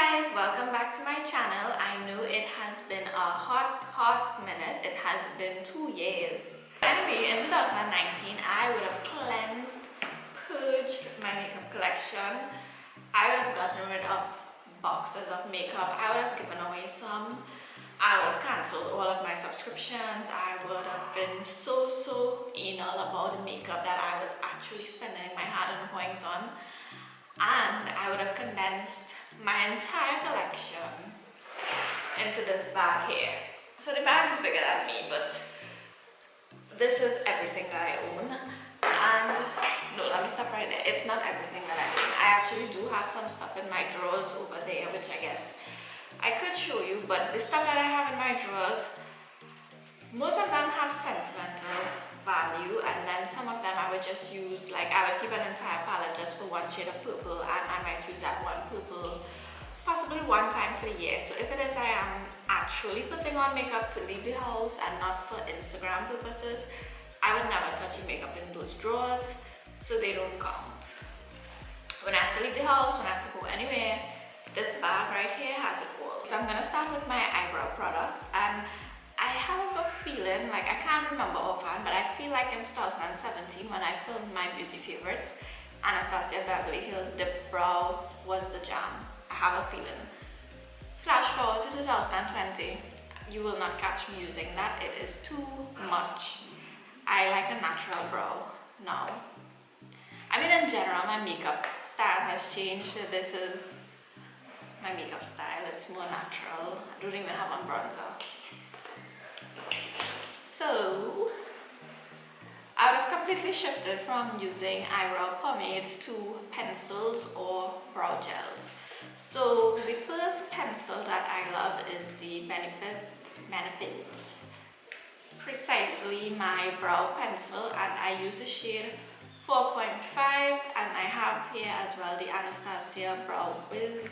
guys, welcome back to my channel. I know it has been a hot minute. It has been 2 years. Anyway, in 2019, I would have cleansed, purged my makeup collection. I would have gotten rid of boxes of makeup. I would have given away some. I would have cancelled all of my subscriptions. I would have been so anal about the makeup that I was actually spending my hard-earned coins on. And I would have condensed my entire collection into this bag here. So the bag is bigger than me, but this is everything that I own. And no, let me stop right there. It's not everything that I own. I actually do have some stuff in my drawers over there, which I guess I could show you, but the stuff that I have in my drawers, most of them have sentimental value, and then some of them I would just use, like I would keep an entire palette just for one shade of purple, and I might use that one purple possibly one time for the year. So if it is I am actually putting on makeup to leave the house and not for Instagram purposes, I would never touch the makeup in those drawers, so they don't count. When I have to leave the house, when I have to go anywhere, this bag right here has it all. So I'm gonna start with my eyebrow products, and I have a feeling, like I can't remember offhand, but I feel like in 2017 when I filmed my beauty favorites, Anastasia Beverly Hills Dip Brow was the jam. I have a feeling. Flash forward to 2020, you will not catch me using that. It is too much. I like a natural brow now. I mean, in general, my makeup style has changed. This is my makeup style. It's more natural. I don't even have on bronzer. So I would have completely shifted from using eyebrow pomades to pencils or brow gels. So the first pencil that I love is the Benefit Precisely My Brow Pencil, and I use the shade 4.5, and I have here as well the Anastasia Brow Wiz.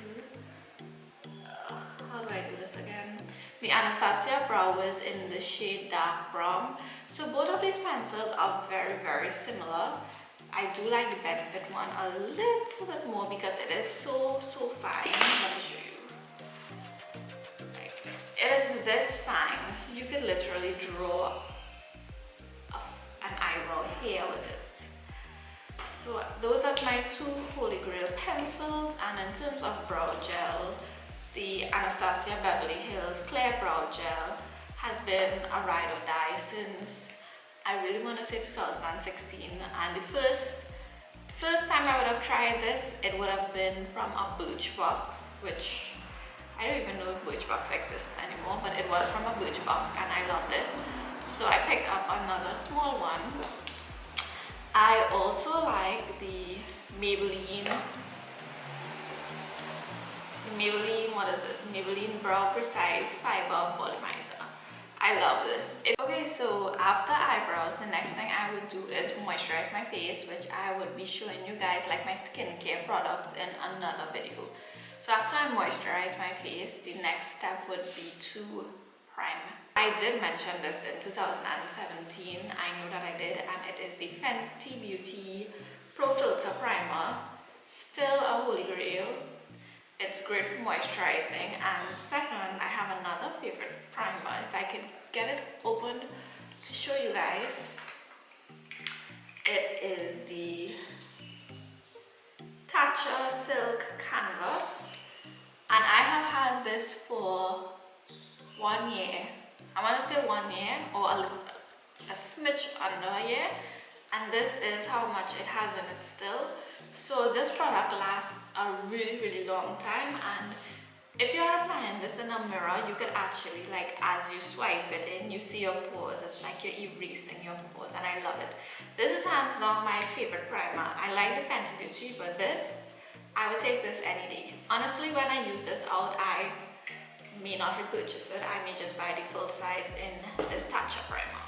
How do I do this again? The Anastasia Brow Wiz in the shade dark brown. So both of these pencils are very similar. I do like the Benefit one a little bit more because it is so fine. Let me show you. Like, it is this fine, so you can literally draw an eyebrow here with it. So those are my two holy grail pencils. And in terms of brow gel, the Anastasia Beverly Hills Clear Brow Gel has been a ride or die since, I really want to say 2016, and the first time I would have tried this, it would have been from a Birchbox, which I don't even know if Birchbox exists anymore, but it was from a Birchbox and I loved it. So I picked up another small one. I also like the Maybelline, what is this? Maybelline Brow Precise Fiber Volumizer. I love this. Okay, so after eyebrows, the next thing I would do is moisturize my face, which I would be showing you guys like my skincare products in another video. So after I moisturize my face, the next step would be to prime. I did mention this in 2017, I know that I did, and it is the Fenty Beauty Pro Filter Primer. Still a holy grail. It's great for moisturizing. And second, I have another favorite primer. If I can get it open to show you guys, it is the Tatcha Silk Canvas, and I have had this for 1 year. I want to say 1 year or a smidge under a year, and this is how much it has in it still. So this product lasts a really long time, and if you're applying this in a mirror, you could actually, like, as you swipe it in, you see your pores. It's like you're erasing your pores, and I love it. This is hands down my favorite primer. I like the Fenty Beauty, but this, I would take this any day. Honestly, when I use this out, I may not repurchase it. I may just buy the full size in this Tatcha primer.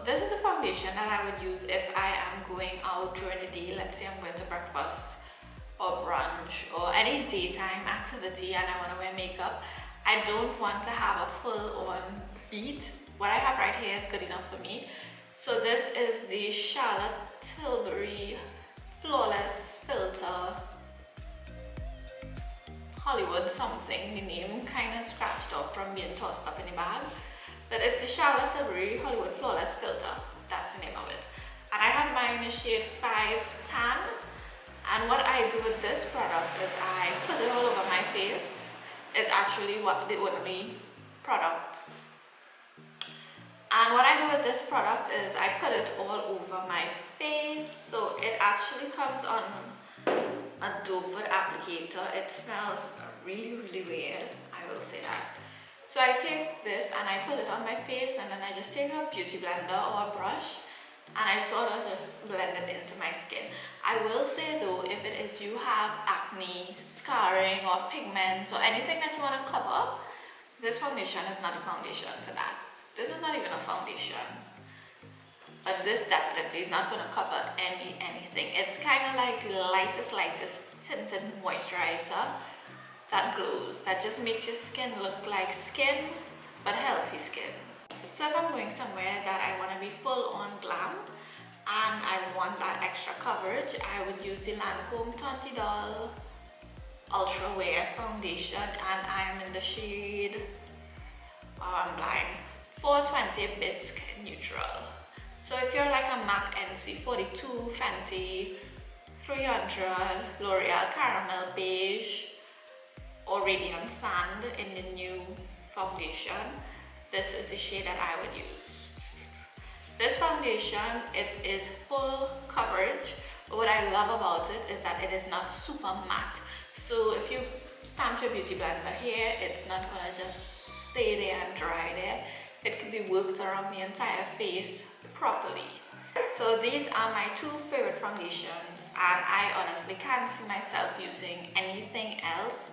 This is a foundation that I would use if I am going out during the day. Let's say I'm going to breakfast or brunch or any daytime activity and I want to wear makeup. I don't want to have a full-on beat. What I have right here is good enough for me. So this is the Charlotte Tilbury Flawless Filter Hollywood something. The name kind of scratched off from being tossed up in the bag. But it's the Charlotte Tilbury Hollywood Flawless Filter. That's the name of it. And I have mine in shade 5 Tan. And what I do with this product is I put it all over my face. It's actually the only product. And what I do with this product is I put it all over my face. So it actually comes on a doe foot applicator. It smells really, really weird, I will say that. So I take this and I put it on my face, and then I just take a beauty blender or a brush and I sort of just blend it into my skin. I will say though, if it is you have acne, scarring or pigment or anything that you want to cover, this foundation is not a foundation for that. This is not even a foundation. But this definitely is not going to cover anything. It's kind of like lightest tinted moisturizer that glows, that just makes your skin look like skin, but healthy skin. So if I'm going somewhere that I want to be full on glam and I want that extra coverage, I would use the Lancome Tonti Doll Ultra Wear Foundation, and I am in the shade, wow, I'm blind, 420 Bisque Neutral. So if you're like a MAC NC42, Fenty 300, L'Oreal Caramel Beige, or Radiant Sand in the new foundation, this is the shade that I would use. This foundation, it is full coverage, but what I love about it is that it is not super matte. So if you stamp your beauty blender here, it's not gonna just stay there and dry there. It can be worked around the entire face properly. So these are my two favorite foundations, and I honestly can't see myself using anything else.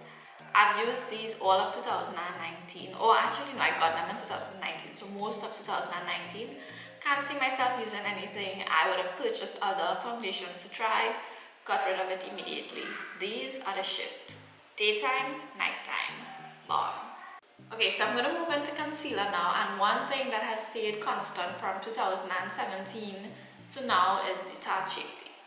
I've used these all of 2019, or actually no, I got them in 2019, so most of 2019. Can't see myself using anything. I would have purchased other foundations to try, got rid of it immediately. These are the shit. Daytime, nighttime, bomb. Okay, so I'm going to move into concealer now, and one thing that has stayed constant from 2017 to now is the Tarte Shape Tape.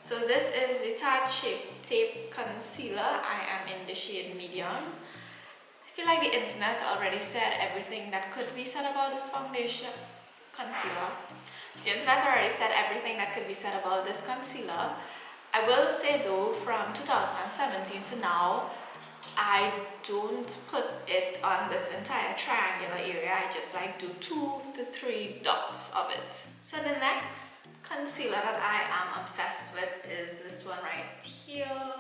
So this is the Tarte Shape Tape Concealer. I am in the shade medium. I feel like the internet already said everything that could be said about this concealer. The internet already said everything that could be said about this concealer. I will say though, from 2017 to now, I don't put it on this entire triangular area. I just like do 2 to 3 dots of it. So the next concealer that I am obsessed with is this one right here.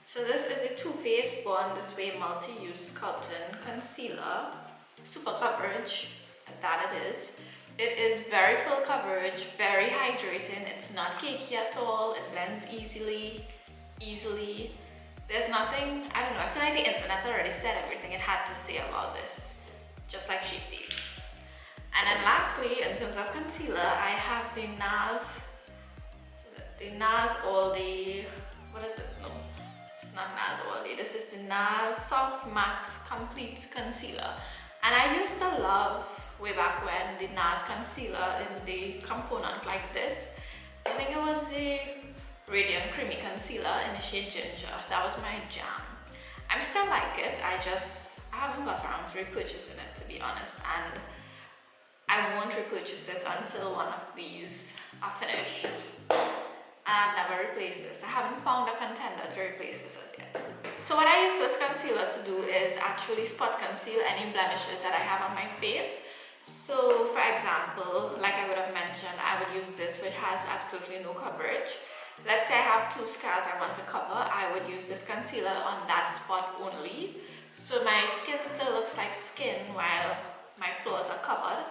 So this is a Too Faced Born This Way Multi-Use Sculpting Concealer. Super coverage, that it is. It is very full coverage, very hydrating. It's not cakey at all. It blends easily. There's nothing, I don't know, I feel like the internet already said everything it had to say about this, just like Shape Tape. And then lastly, in terms of concealer, I have the NARS All Day, what is this? No, it's not NARS All Day. This is the NARS Soft Matte Complete Concealer. And I used to love, way back when, the NARS concealer in the component like this. I think it was the Radiant Creamy Concealer in the shade Ginger. That was my jam. I still like it, I haven't got around to repurchasing it, to be honest, and I won't repurchase it until one of these are finished. And I've never replaced this. I haven't found a contender to replace this as yet. So what I use this concealer to do is actually spot conceal any blemishes that I have on my face. So for example, like I would have mentioned, I would use this, which has absolutely no coverage. Let's say I have 2 scars I want to cover, I would use this concealer on that spot only. So my skin still looks like skin while my flaws are covered.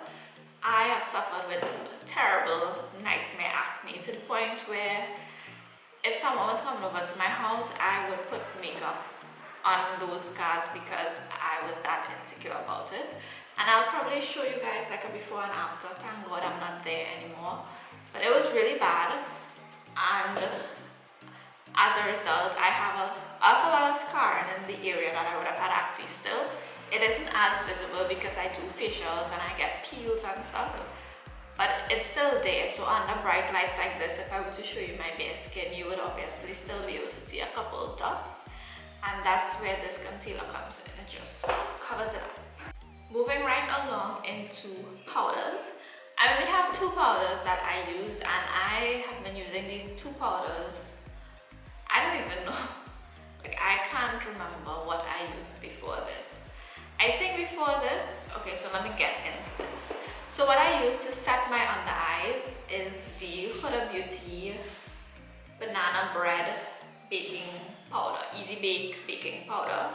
I have suffered with terrible nightmare acne to the point where if someone was coming over to my house, I would put makeup on those scars because I was that insecure about it. And I'll probably show you guys like a before and after. Thank God I'm not there anymore. But it was really bad. And as a result, I have an awful lot of scarring in the area that I would have had acne still. It isn't as visible because I do facials and I get peels and stuff, but it's still there. So under bright lights like this, if I were to show you my bare skin, you would obviously still be able to see a couple of dots. and that's where this concealer comes in. It just covers it up. Moving right along into powders. I only have 2 powders that I used, and I have been using these 2 powders. I don't even know. Like, I can't remember what I used before this. I think before this, okay, so let me get into this. So what I use to set my under eyes is the Huda Beauty Banana Bread Baking Powder, Easy Bake Baking Powder.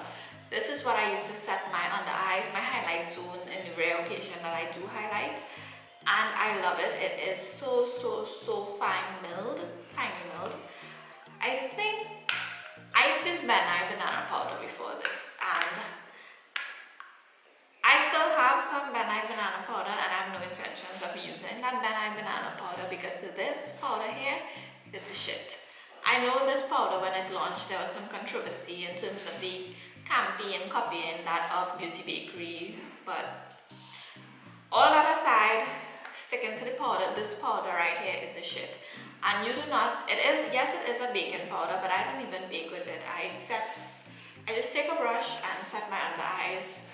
This is what I use to set my under eyes, my highlight zone in the rare occasion that I do highlight. And I love it. It is so fine milled, tiny milled. I think I used to use Ben Nye banana powder before this, and I still have some Ben Nye banana powder, and I have no intentions of using that Ben Nye banana powder because this powder here is the shit. I know this powder, when it launched, there was some controversy in terms of the campaign copying that of Beauty Bakery, but all that aside, sticking to the powder, this powder right here is the shit. And you do not, yes it is a baking powder, but I don't even bake with it. I just take a brush and set my under eyes,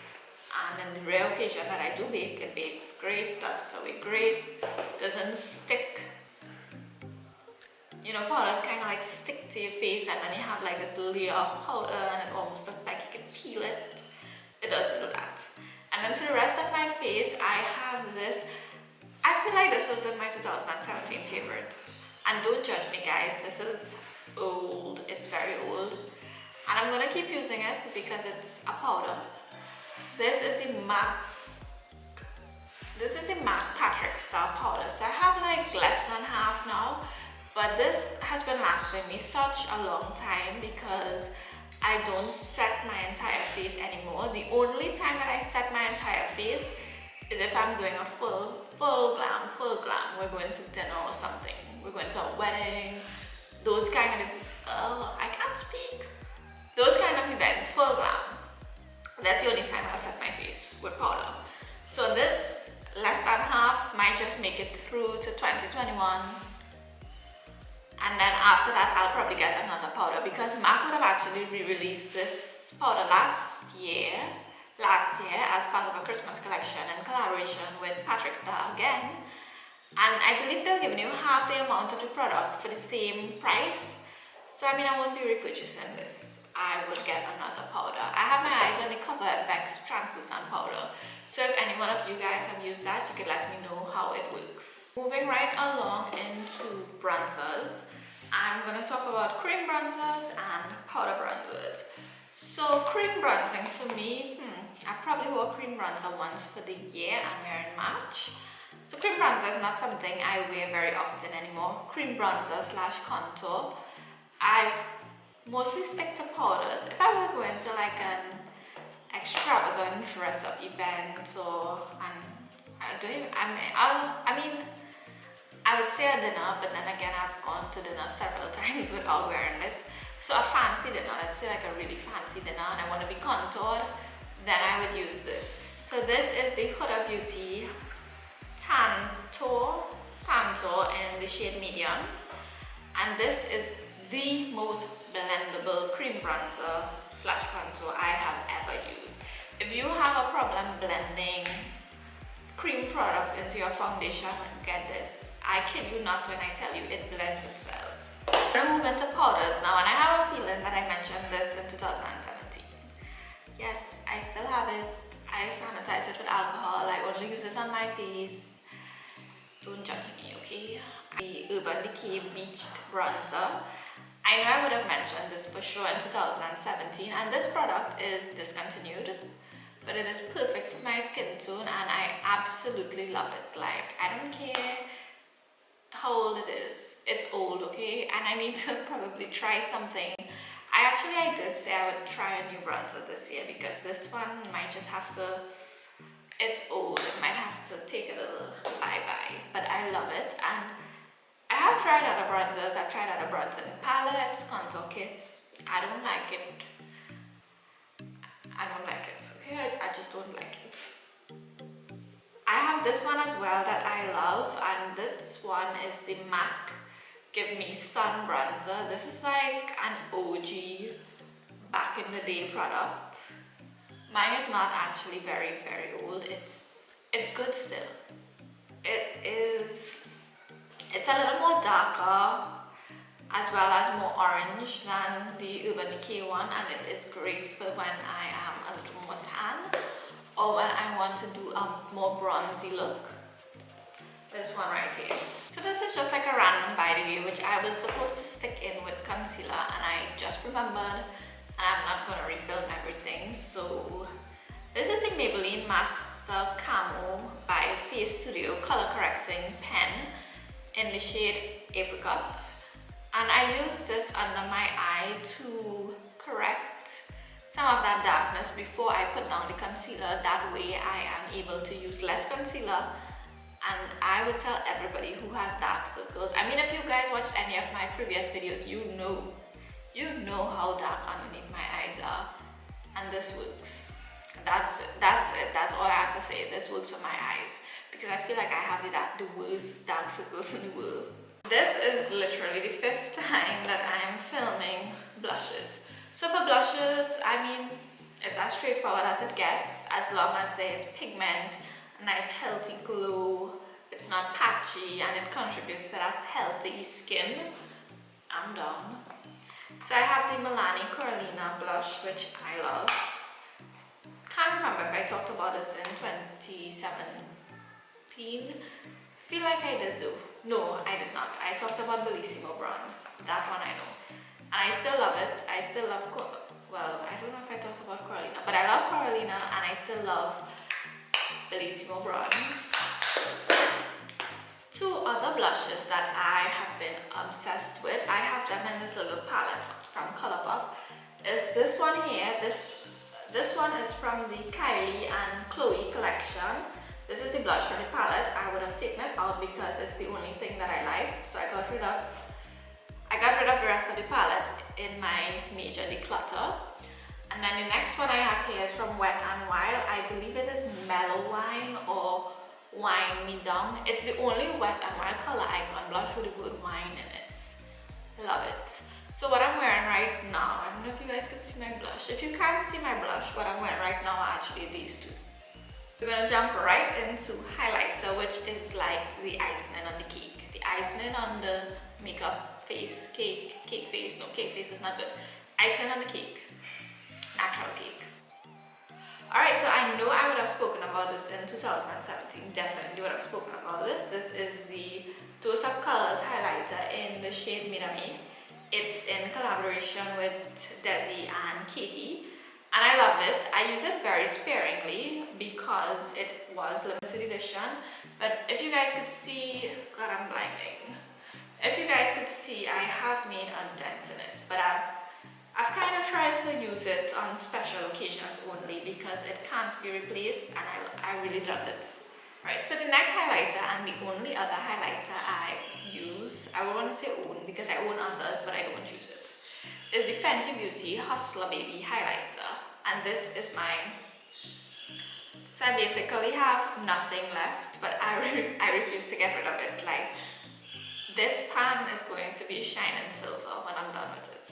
and in the rare occasion that I do bake, it bakes great, dusts away great, doesn't stick. You know, powders kind of like stick to your face, and then you have like this layer of powder and it almost looks like you can peel it. It doesn't do that. And then for the rest of my face, I have this, I feel like this was in my 2017 favorites. And don't judge me guys, this is old, it's very old. And I'm gonna keep using it because it's a powder. This is a MAC Patrick Star powder. So I have like less than half now, but this has been lasting me such a long time because I don't set my entire face anymore. The only time that I set my entire face is if I'm doing a full glam. We're going to dinner or something. We're going to a wedding. Those kind of, I can't speak. Those kind of events, full glam. That's the only time I'll set my face with powder. So this less than half might just make it through to 2021. And then after that, I'll probably get another powder because MAC would have actually re-released this powder last year as part of a Christmas collection in collaboration with Patrick Star again. And I believe they're giving you half the amount of the product for the same price. So I mean, I won't be repurchasing this. I will get another powder. I have my eyes on the Cover FX translucent powder. So if any one of you guys have used that, you could let me know how it works. Moving right along into bronzers, I'm going to talk about cream bronzers and powder bronzers. So cream bronzing for me, I probably wore cream bronzer once for the year, and we're in March. So cream bronzer is not something I wear very often anymore. Cream bronzer / contour. I mostly stick to powders. If I were going to like an extravagant dress up event or I would say a dinner, but then again I've gone to dinner several times without wearing this. So a fancy dinner, let's say like a really fancy dinner, and I want to be contoured, then I would use this. So this is the Huda Beauty Tantour in the shade medium, and this is the most blendable cream bronzer / contour I have ever used. If you have a problem blending cream products into your foundation, get this. I kid you not when I tell you it blends itself. I'm gonna move into powders now, and I have a feeling that I mentioned this in 2017. Yes, I still have it. I sanitize it with alcohol. I only use it on my face. Don't judge me, okay? The Urban Decay Beached Bronzer. I know I would have mentioned this for sure in 2017, and this product is discontinued, but it is perfect for my skin tone, and I absolutely love it. Like, I don't care how old it is. It's old, okay? And I need to probably try something. I did say I would try a new bronzer this year because this one might just have to, it's old, it might have to take a little bye-bye, but I love it. And I have tried other bronzers. I've tried other bronzing palettes, contour kits. I don't like it. Okay? I just don't like it. I have this one as well that I love, and this one is the MAC Give Me Sun Bronzer. This is like an OG back back in the day product. Mine is not actually very old. It's good still. It's a little more darker as well as more orange than the Urban Decay one, and it is great for when I am a little more tan or when I want to do a more bronzy look. This one right here. So this is just like a random by the way, which I was supposed to stick in with concealer and I just remembered, and I'm not going to refill everything. So this is the Maybelline Master Camo by Face Studio color correcting pen in the shade Apricot. And I use this under my eye to correct some of that darkness before I put down the concealer. That way I am able to use less concealer, and I would tell everybody who has dark circles. I mean, if you guys watched any of my previous videos, you know how dark underneath my eyes are, and this works. That's it. That's all I have to say. This works for my eyes because I feel like I have the worst dark circles in the world. This is literally the 5th time that I am filming blushes. So for blushes, I mean, it's as straightforward as it gets, as long as there's pigment, a nice healthy glow, it's not patchy, and it contributes to that healthy skin. I'm done. So I have the Milani Coralina blush, which I love. Can't remember if I talked about this in 2017. Feel like I did though. No, I did not. I talked about Bellissimo Bronze. That one I know. And I still love it. I still love, well, I don't know if I talked about Coralina, but I love Coralina and I still love Bellissimo Bronze. 2 other blushes that I have been obsessed with, I have them in this little palette from Colourpop, is this one here. This one is from the Kylie and Chloe collection. This is the blush from the palette. I would have taken it out because it's the only thing that I like. So I got rid of the rest of the palette in my major declutter. And then the next one I have here is from Wet n Wild. I believe it is Mellow Wine or Wine Me Down. It's the only Wet n Wild color icon blush with the word wine in it. Love it. So what I'm wearing right now, I don't know if you guys can see my blush. If you can't see my blush, what I'm wearing right now are actually these 2. We're gonna jump right into highlighter, which is like the icing on the cake. The icing on the makeup face, cake face. No, cake face is not good. Icing on the cake, natural cake. Alright, so I know I would have spoken about this in 2017. Definitely would have spoken about this. This is the Dose of Colors highlighter in the shade Midame. It's in collaboration with Desi and Katie. And I love it. I use it very sparingly because it was limited edition. But if you guys could see, God, I'm blinding. If you guys could see, I have made a dent in it. But I've kind of tried to use it on special occasions only because it can't be replaced, and I really love it. Right, so the next highlighter, and the only other highlighter I use, I would want to say own because I own others, but I don't use it, is the Fenty Beauty Hustler Baby highlighter, and this is mine. So I basically have nothing left, but I refuse to get rid of it. Like, this pan is going to be shining silver when I'm done with it.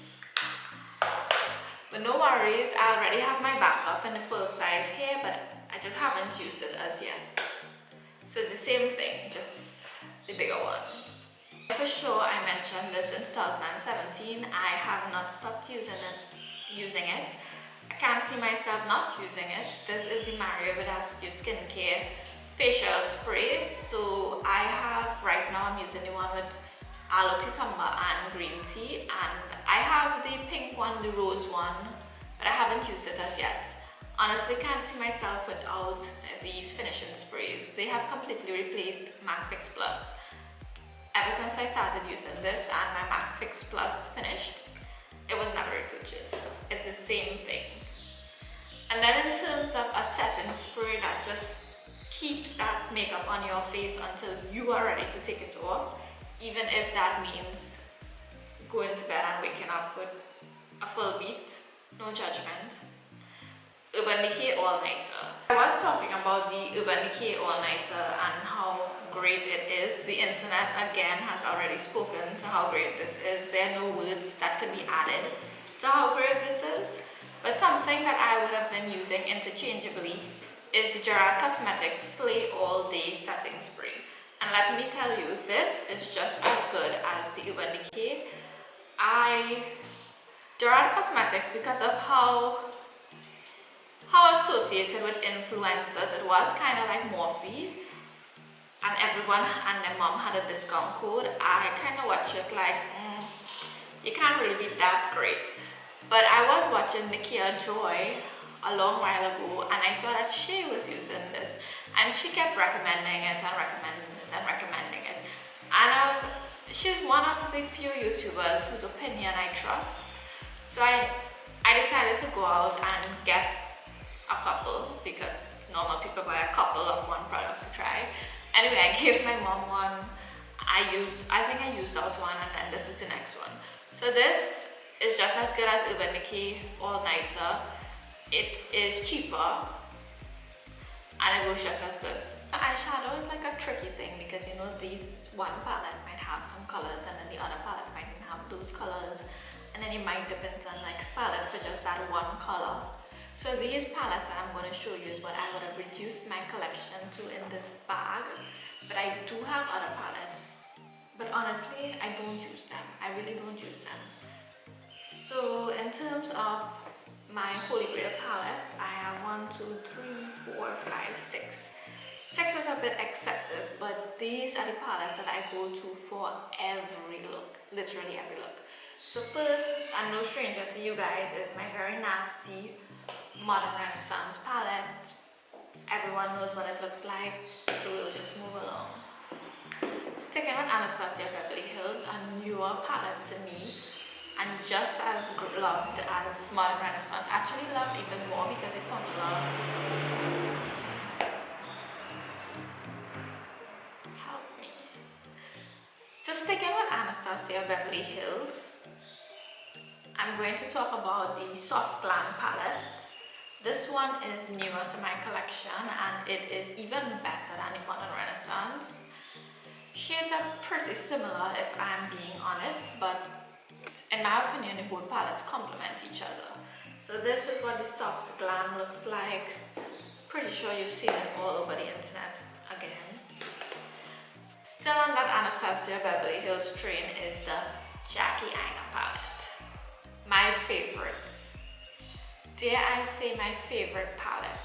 But no worries, I already have my backup in the full size here, but I just haven't used it as yet. So it's the same thing, just the bigger one. For sure, I mentioned this in 2017. I have not stopped using it. I can't see myself not using it. This is the Mario Badescu Skincare Facial Spray. So I have, right now I'm using the one with aloe cucumber and green tea. And I have the pink one, the rose one, but I haven't used it as yet. Honestly, can't see myself without these finishing sprays. They have completely replaced MAC Fix Plus. Ever since I started using this and my MAC Fix Plus finished, it was never repurchased. It's the same thing. And then in terms of a setting spray that just keeps that makeup on your face until you are ready to take it off, even if that means going to bed and waking up with a full beat, no judgment. Urban Decay All Nighter. I was talking about the Urban Decay All Nighter and how great it is. The internet again has already spoken to how great this is. There are no words that can be added to how great this is. But something that I would have been using interchangeably is the Gerard Cosmetics Slay All Day Setting Spray. And let me tell you, this is just as good as the Urban Decay. Gerard Cosmetics, because of how associated with influencers, it was kind of like Morphe, and everyone and their mom had a discount code. I kind of watch it like, you can't really be that great. But I was watching Nikia Joy a long while ago, and I saw that she was using this, and she kept recommending it and recommending it and recommending it. And she's one of the few YouTubers whose opinion I trust. So I decided to go out and get a couple, because normal people buy a couple of one product to try. Anyway, I gave my mom one. I think I used out one, and then this is the next one. So this is just as good as Urban Decay All Nighter. It is cheaper, and it works just as good. Eyeshadow is like a tricky thing, because you know, one palette might have some colors, and then the other palette might have those colors, and then you might dip into a next palette for just that one color. So these palettes that I'm going to show you is what I would have reduced my collection to in this bag. But I do have other palettes, but honestly, I don't use them. I really don't use them. So in terms of my Holy Grail palettes, I have 1, 2, 3, 4, 5, 6. 6 is a bit excessive, but these are the palettes that I go to for every look, literally every look. So first, and no stranger to you guys, is my very nasty Modern Renaissance palette. Everyone knows what it looks like, so we'll just move along. Sticking with Anastasia Beverly Hills, a newer palette to me, and just as loved as Modern Renaissance. Actually loved even more because it formula. Help me. So sticking with Anastasia Beverly Hills, I'm going to talk about the Soft Glam palette. This one is newer to my collection, and it is even better than the Modern Renaissance. Shades are pretty similar if I'm being honest, but in my opinion, the both palettes complement each other. So this is what the Soft Glam looks like. Pretty sure you've seen it all over the internet again. Still on that Anastasia Beverly Hills train is the Jackie Aina palette. My favorite. Dare I say my favorite palette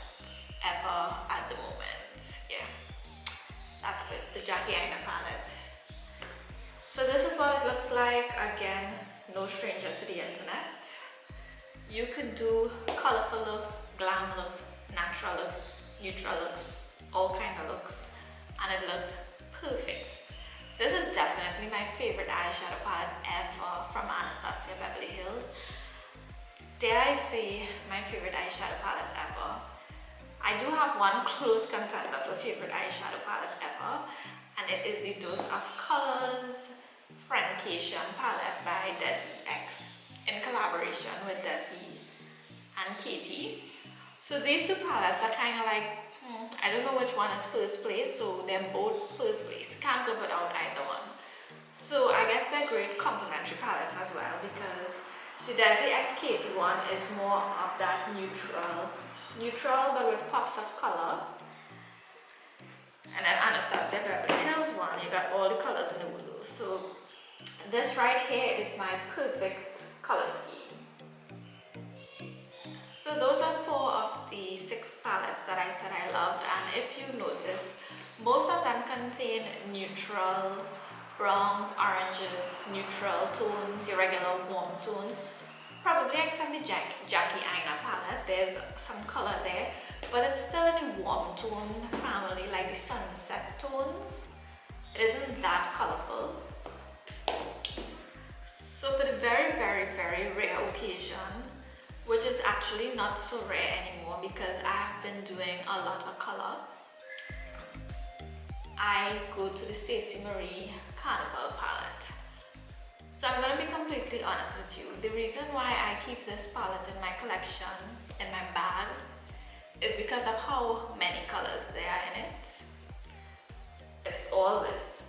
ever at the moment. Yeah, that's it, the Jackie Aina palette. So this is what it looks like. Again, no stranger to the internet. You could do colorful looks, glam looks, natural looks, neutral looks, all kind of looks, and it looks perfect. This is definitely my favorite eyeshadow palette ever from Anastasia Beverly Hills. Dare I say my favorite eyeshadow palette ever. I do have one close contender for favorite eyeshadow palette ever, and it is the Dose of Colors Friendcation palette by Desi X in collaboration with Desi and Katie. So these two palettes are kind of like, I don't know which one is first place, so they're both first place. Can't live without either one. So I guess they're great complementary palettes as well, because the Desi X Katie one is more of that neutral but with pops of color. And then Anastasia Beverly Hills one, you got all the colors in the windows. So this right here is my perfect color scheme. So those are 4 of the 6 palettes that I said I loved, and if you notice, most of them contain neutral browns, oranges, neutral tones, your regular warm tones. Probably except the Jackie Aina palette, there's some color there, but it's still in a warm tone family, like the sunset tones. It isn't that colorful. So for the very, very, very rare occasion, which is actually not so rare anymore because I have been doing a lot of color, I go to the Stacey Marie Carnival palette. So I'm going to be completely honest with you. The reason why I keep this palette in my collection, in my bag, is because of how many colors there are in it. It's all this.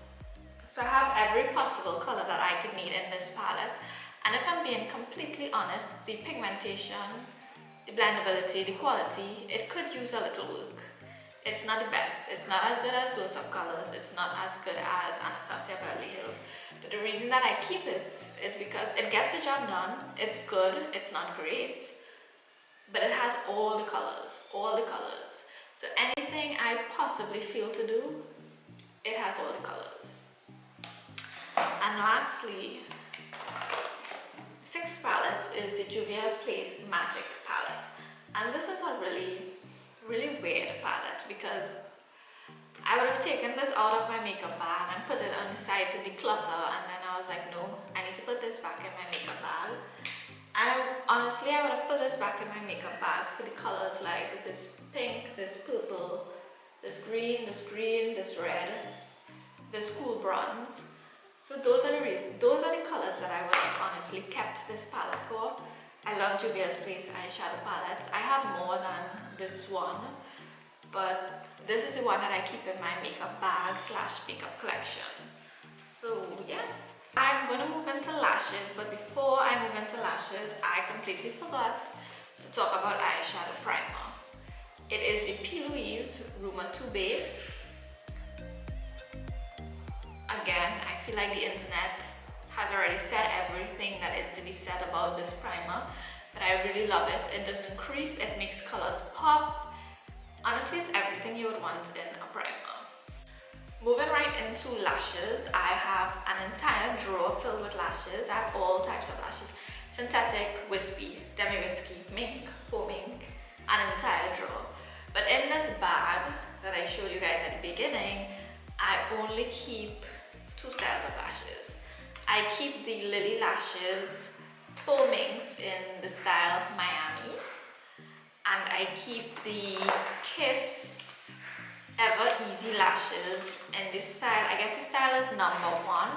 So I have every possible color that I could need in this palette. And if I'm being completely honest, the pigmentation the blendability, the quality, it could use a little work. It's not the best. It's not as good as Dose of Colors. It's not as good as Anastasia Beverly Hills. But the reason that I keep it is because it gets the job done. It's good. It's not great. But it has all the colors. All the colors. So anything I possibly feel to do, it has all the colors. And lastly, sixth palette is the Juvia's Place Magic palette. And this is a really weird palette because I would have taken this out of my makeup bag and put it on the side to declutter, and then I was like, no, I need to put this back in my makeup bag. And honestly, I would have put this back in my makeup bag for the colors like this pink, this purple, this green, this red, this cool bronze. So those are the reasons, those are the colors that I would have honestly kept this palette for. I love Juvia's Place eyeshadow palettes. I have more than this one, but this is the one that I keep in my makeup bag / makeup collection. So yeah, I'm gonna move into lashes, but before I move into lashes, I completely forgot to talk about eyeshadow primer. It is the P. Louise Rumor 2 Base. Again, I feel like the internet has already said everything that is to be said about this primer, but I really love it. It doesn't crease, it makes colors pop. Honestly, it's everything you would want in a primer. Moving right into lashes, I have an entire drawer filled with lashes. I have all types of lashes: synthetic, wispy, demi-wispy, mink, faux mink, an entire drawer. But in this bag that I showed you guys at the beginning, I only keep 2 styles of lashes. I keep the Lily Lashes faux minks in the style Miami, and I keep the Kiss Ever Easy Lashes in this style. I guess the style is number 1.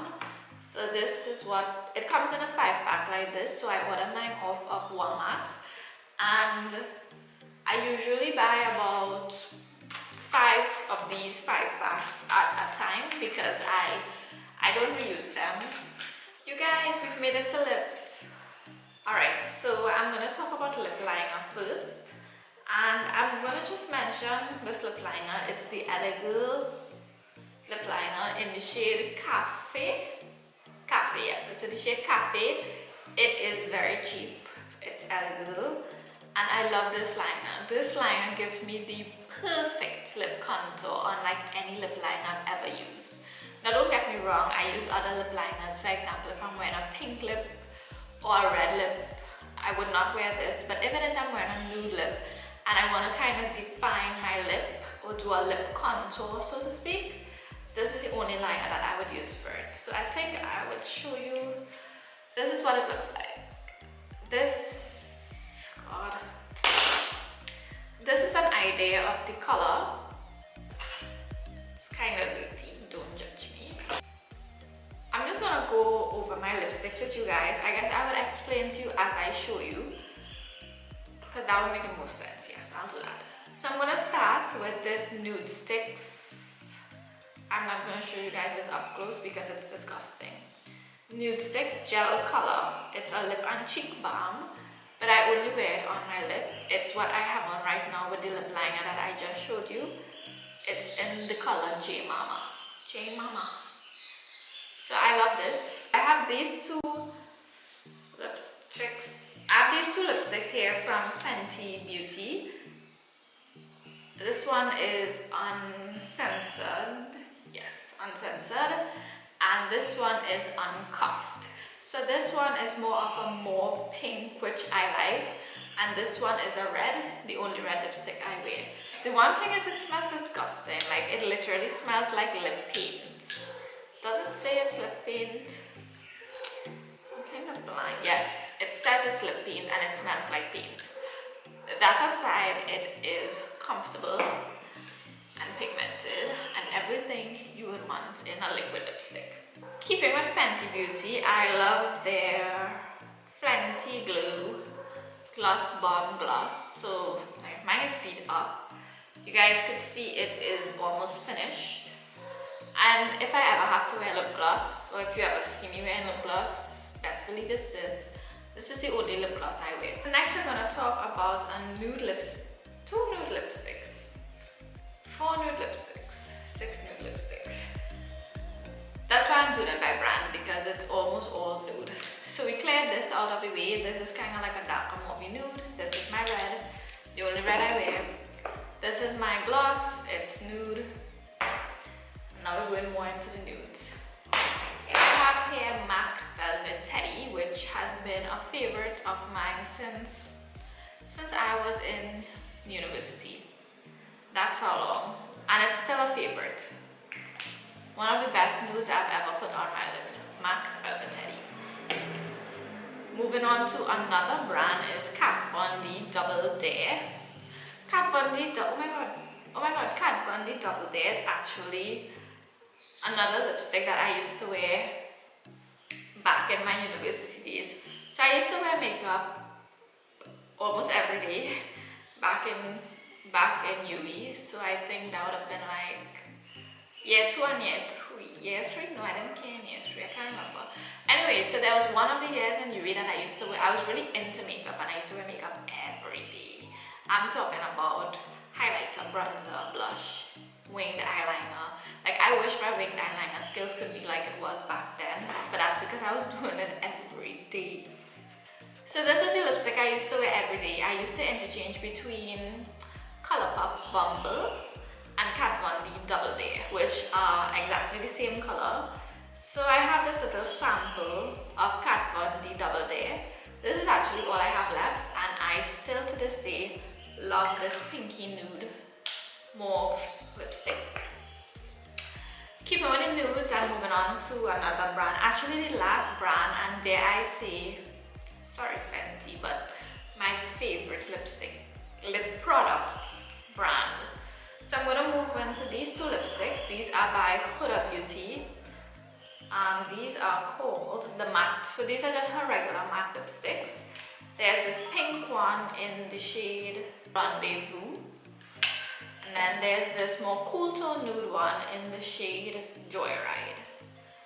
So this is what it comes in, a 5-pack like this. So I order mine off of Walmart, and I usually buy about 5 of these 5-packs at a time because I don't reuse them. You guys, we've made it to lips. Alright, so I'm gonna talk about lip liner first. And I'm gonna just mention this lip liner. It's the Elegirl lip liner in the shade Cafe. Cafe, yes, it's in the shade Cafe. It is very cheap. It's Elegirl. And I love this liner. This liner gives me the perfect lip contour, unlike any lip liner I've ever used. Now don't get me wrong, I use other lip liners. For example, if I'm wearing a pink lip or a red lip, I would not wear this. But if it is I'm wearing a nude lip and I want to kind of define my lip or do a lip contour, so to speak, this is the only liner that I would use for it. So I think I would show you, this is what it looks like. This is an idea of the color. It's kind of dirty, don't judge me. I'm just gonna go over my lipsticks with you guys. I guess I would explain to you as I show you, because that would make the most sense. Yes, I'll do that. So I'm gonna start with this Nude Sticks. I'm not gonna show you guys this up close because it's disgusting. Nude Sticks Gel Color. It's a lip and cheek balm, but I only wear it on my lip. It's what I have on right now with the lip liner that I just showed you. It's in the color J Mama. J Mama. So I love this. I have these 2 lipsticks. I have these 2 lipsticks here from Fenty Beauty. This one is uncensored. Yes, uncensored. And this one is uncuffed. So this one is more of a mauve pink, which I like. And this one is a red, the only red lipstick I wear. The one thing is it smells disgusting. Like, it literally smells like lip paint. Does it say it's lip paint? I'm kind of blind. Yes, it says it's lip paint and it smells like paint. That aside, it is comfortable and pigmented and everything you would want in a liquid lipstick. Keeping with Fenty Beauty, I love their Fenty Glow Gloss Bomb Gloss. So mine is beat up. You guys could see it is almost finished. And if I ever have to wear lip gloss, or if you ever see me wearing lip gloss, best believe it's this. This is the only lip gloss I wear. So next we're gonna talk about a nude lips, 2 nude lipsticks, 4 nude lipsticks, 6 nude lipsticks. That's why I'm doing it by brand, because it's almost all nude. So we cleared this out of the way. This is kind of like a darker mauvey nude. This is my red, the only red I wear. This is my gloss, it's nude. Now we're going more into the nudes. So I have here MAC Velvet Teddy, which has been a favorite of mine since I was in university. That's how long. And it's still a favorite. One of the best nudes I've ever put on my lips. MAC Velvet Teddy. Moving on to another brand is Kat Von D Double Dare. Kat Von D, oh my god, Kat Von D Double Dare is actually another lipstick that I used to wear back in my university days. So I used to wear makeup almost every day back in UWI. So I think that would have been like year 2 and year 3. Year 3? No, I didn't care in year 3. I can't remember. Anyway, so there was one of the years in UWI that I used to wear. I was really into makeup and I used to wear makeup every day. I'm talking about highlighter, bronzer, blush, winged eyeliner. Like, I wish my winged eyeliner skills could be like it was back then, but that's because I was doing it every day. So this was the lipstick I used to wear every day. I used to interchange between Colourpop Bumble and Kat Von D Double Dare, which are exactly the same color. So I have this little sample of Kat Von D Double Dare. This is actually all I have left, and I still to this day love this pinky nude mauve lipstick. Keeping with the nudes, I'm moving on to another brand. Actually the last brand, and dare I say, sorry Fenty, but my favorite lip product brand. So I'm going to move into these 2 lipsticks. These are by Huda Beauty. These are called the matte. So these are just her regular matte lipsticks. There's this pink one in the shade Rendezvous. And then there's this more cool tone nude one in the shade Joyride.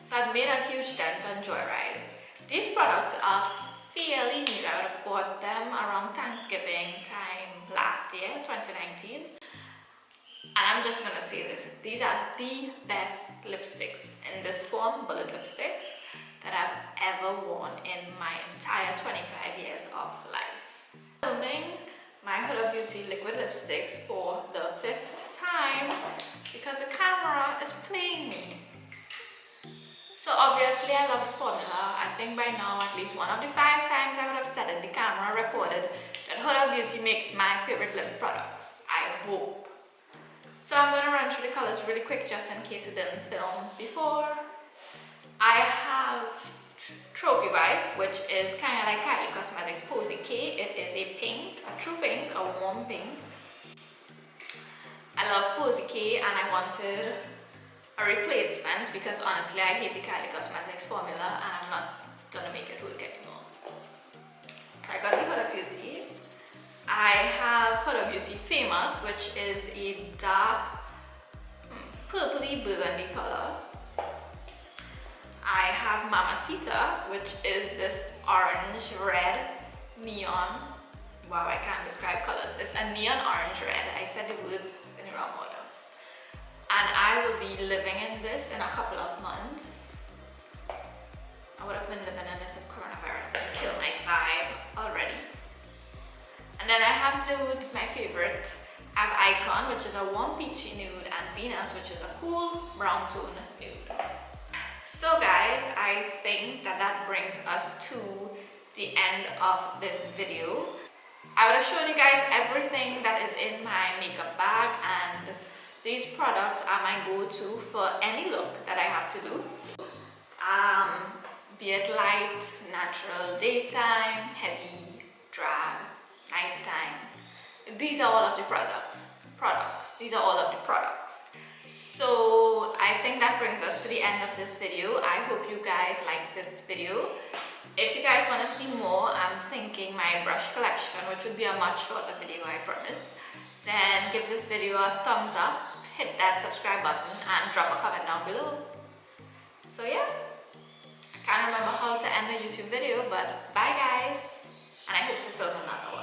So I've made a huge dent on Joyride. These products are fairly new. I would have bought them around Thanksgiving time last year, 2019. And I'm just gonna say this, these are the best lipsticks in this form, bullet lipsticks, that I've ever worn in my entire 25 years of life. Filming my Huda Beauty liquid lipsticks for the 5th time because the camera is playing me. So obviously I love the formula. I think by now at least one of the 5 times I would have said it, the camera recorded that Huda Beauty makes my favorite lip products. I hope. So I'm going to run through the colors really quick just in case it didn't film before. I have Trophy Wife, which is kind of like Kylie Cosmetics Posy K. It is a pink, a true pink, a warm pink. I love Posy K and I wanted a replacement because honestly I hate the Kylie Cosmetics formula and I'm not going to make it work anymore. So I got the Huda Beauty. I have Huda Beauty Famous, which is a dark purpley burgundy color. I have Mamacita, which is this orange red neon. Wow, I can't describe colors. It's a neon orange red. I said the words in the wrong order. And I will be living in this in a couple of months. I would have been living in it if coronavirus didn't kill my vibe already. And then I have nudes, my favorite. I have Icon, which is a warm peachy nude, and Venus, which is a cool brown tone nude. So guys, I think that brings us to the end of this video. I would have shown you guys everything that is in my makeup bag, and these products are my go-to for any look that I have to do. Be it light, natural, daytime, heavy, drab, nighttime. These are all of the products. These are all of the products. So I think that brings us to the end of this video. I hope you guys like this video. If you guys want to see more, I'm thinking my brush collection, which would be a much shorter video, I promise. Then give this video a thumbs up, hit that subscribe button, and drop a comment down below. So yeah, I Can't remember how to end a YouTube video, but bye guys, and I hope to film another one.